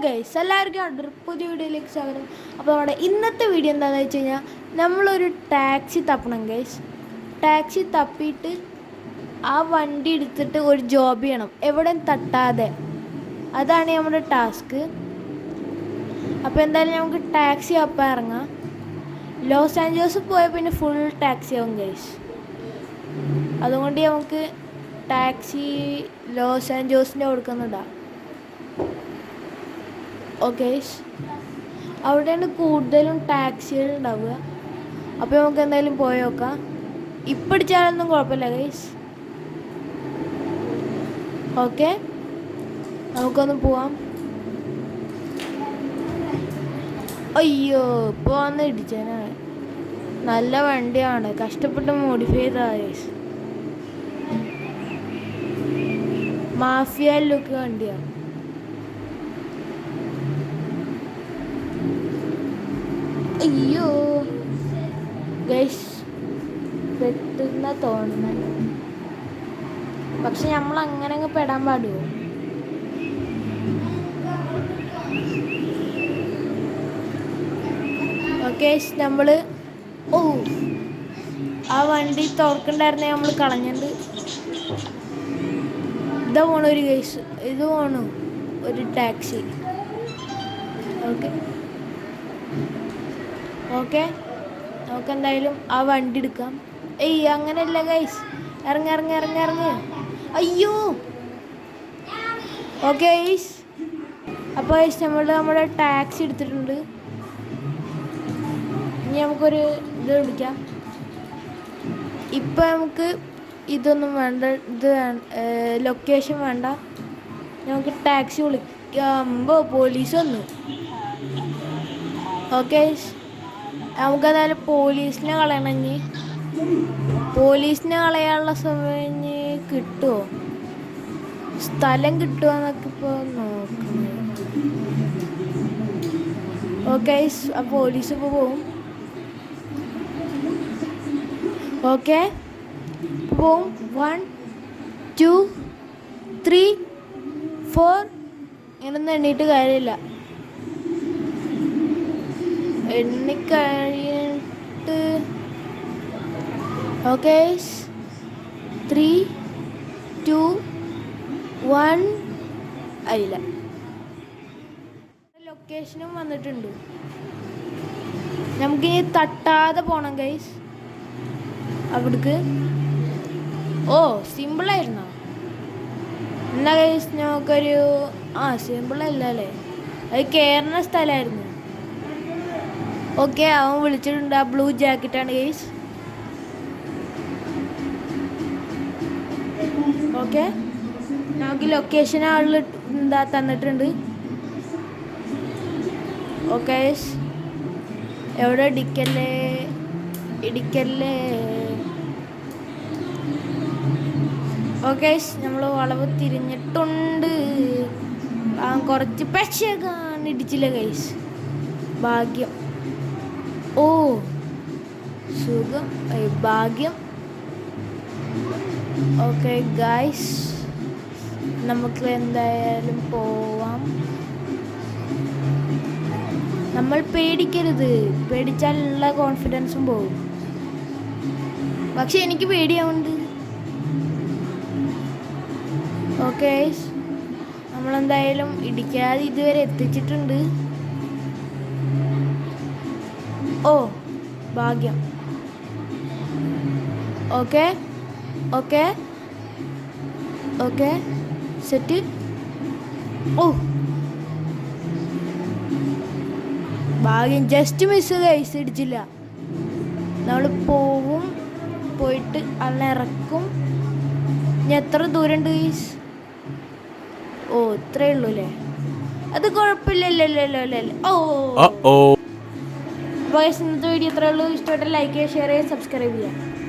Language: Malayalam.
ഗൈസ് എല്ലാവർക്കും പുതിയ വീഡിയോയിലേക്ക് സ്വാഗതം. അപ്പോൾ നമ്മുടെ ഇന്നത്തെ വീഡിയോ എന്താണെന്ന് വെച്ച് കഴിഞ്ഞാൽ നമ്മളൊരു ടാക്സി തപ്പണം ഗൈസ്. ടാക്സി തപ്പിയിട്ട് ആ വണ്ടി എടുത്തിട്ട് ഒരു ജോബ് ചെയ്യണം, എവിടെയും തട്ടാതെ. അതാണ് നമ്മുടെ ടാസ്ക്. അപ്പോൾ എന്തായാലും നമുക്ക് ടാക്സി അപ്പം ഇറങ്ങാം. ലോസ് ആഞ്ചലസ് പോയാൽ പിന്നെ ഫുൾ ടാക്സി ആവും ഗൈസ്. അതുകൊണ്ട് നമുക്ക് ടാക്സി ലോസ് ആഞ്ചലസിൻ്റെ കൊടുക്കുന്നുണ്ടാ. ഓക്കെ, അവിടെയാണ് കൂടുതലും ടാക്സികൾ ഉണ്ടാവുക. അപ്പോൾ നമുക്ക് എന്തായാലും പോയി നോക്കാം. ഇപ്പം അടിച്ചാലൊന്നും കുഴപ്പമില്ല ഗൈസ്. ഓക്കെ, നമുക്കൊന്ന് പോവാം. അയ്യോ, ഇപ്പോൾ വന്ന് ഇടിച്ചാനാണ്. നല്ല വണ്ടിയാണ്, കഷ്ടപ്പെട്ട് മോഡിഫൈ ചെയ്താ ഗൈസ്. മാഫിയ ലുക്ക് വണ്ടിയാണ്. അയ്യോ ഗൈസ്, പെട്ടെന്ന തോന്നുന്നു. പക്ഷെ നമ്മൾ അങ്ങനെ അങ്ങ് പെടാൻ പാടുമോ? ഓക്കെ, നമ്മൾ ആ വണ്ടി തുറക്കണ്ടായിരുന്നേ നമ്മൾ കളഞ്ഞിട്ട്. ഇതാ പോണു ഒരു ഗൈസ്, ഇത് പോണു ഒരു ടാക്സി. ഓക്കെ ഓക്കെ, നമുക്ക് എന്തായാലും ആ വണ്ടി എടുക്കാം. ഏയ് അങ്ങനെയല്ല ഗൈസ്, ഇറങ്ങി ഇറങ്ങി ഇറങ്ങി ഇറങ്ങി. അയ്യോ ഓക്കെ ഗൈസ്, അപ്പോൾ ഗൈസ് നമ്മുടെ ടാക്സി എടുത്തിട്ടുണ്ട്. ഇനി നമുക്കൊരു ഇത് പിടിക്കാം. ഇപ്പം നമുക്ക് ഇതൊന്നും വേണ്ട, ഇത് ലൊക്കേഷൻ വേണ്ട. നമുക്ക് ടാക്സി വിളിക്കുമ്പോൾ പോലീസ് വന്നു. ഓക്കെ, നമുക്കതായാലും പോലീസിനെ കളയണമെങ്കിൽ പോലീസിനെ കളയാനുള്ള സമയം കിട്ടുമോ, സ്ഥലം കിട്ടുമോ എന്നൊക്കെ ഇപ്പോൾ നോക്കണം. ഓക്കെ, ആ പോലീസ് ഇപ്പോൾ പോവും. ഓക്കെ പോവും. 1 2 3 4 ഇങ്ങനൊന്നും എണ്ണീട്ട് കാര്യമില്ല. എണ്ണിക്കഴിഞ്ഞിട്ട് ഓക്കെ 3 2 1 അറിയില്ല. ലൊക്കേഷനും വന്നിട്ടുണ്ട്. നമുക്കിനി തട്ടാതെ പോണം ഗൈസ് അവിടേക്ക്. ഓ, സിമ്പിളായിരുന്നോ? എന്നാ ഗൈസ് നമുക്കൊരു സിമ്പിളല്ല അല്ലേ, അത് കയറുന്ന സ്ഥലമായിരുന്നു. ഓക്കെ, അവൻ വിളിച്ചിട്ടുണ്ട്. ആ ബ്ലൂ ജാക്കറ്റാണ് ഗൈസ്. ഓക്കെ, നമുക്ക് ലൊക്കേഷൻ ആളിൽ തന്നിട്ടുണ്ട്. ഓക്കെ, എവിടെ ഇടിക്കല്ലേ ഇടിക്കല്ലേ. ഓക്കെ, നമ്മൾ വളവ് തിരിഞ്ഞിട്ടുണ്ട്. കുറച്ച് പക്ഷേ ഇടിച്ചില്ല ഗൈസ്, ഭാഗ്യം. ഓ സുഖം, ഭാഗ്യം. ഓക്കെ ഗൈസ്, നമുക്ക് എന്തായാലും പോവാം. നമ്മൾ പേടിക്കരുത്, പേടിച്ചാലുള്ള കോൺഫിഡൻസും പോകും. പക്ഷെ എനിക്ക് പേടിയാവുന്നുണ്ട്. ഓക്കെ, നമ്മളെന്തായാലും ഇടിക്കാതെ ഇതുവരെ എത്തിച്ചിട്ടുണ്ട്. ഓ ഭാഗ്യം. Okay okay okay, set. ഓ ഭാഗ്യം, ജസ്റ്റ് മിസ് ഗൈസ്, ഇടിച്ചില്ല. നമ്മൾ പോവും, പോയിട്ട് അന്നിറക്കും. ഇനി എത്ര ദൂരമുണ്ട് ഗൈസ്? ഓ ഇത്രേ ഉള്ളൂ അല്ലേ, അത് കുഴപ്പമില്ലല്ലോ. ഓ ഗൈസ്, ഇന്നത്തെ വീഡിയോ ഇത്രേ ഉള്ളൂ. ഇഷ്ടമായിട്ട് ലൈക്ക് ചെയ്യുക, ഷെയർ ചെയ്യുക, സബ്സ്ക്രൈബ് ചെയ്യുക.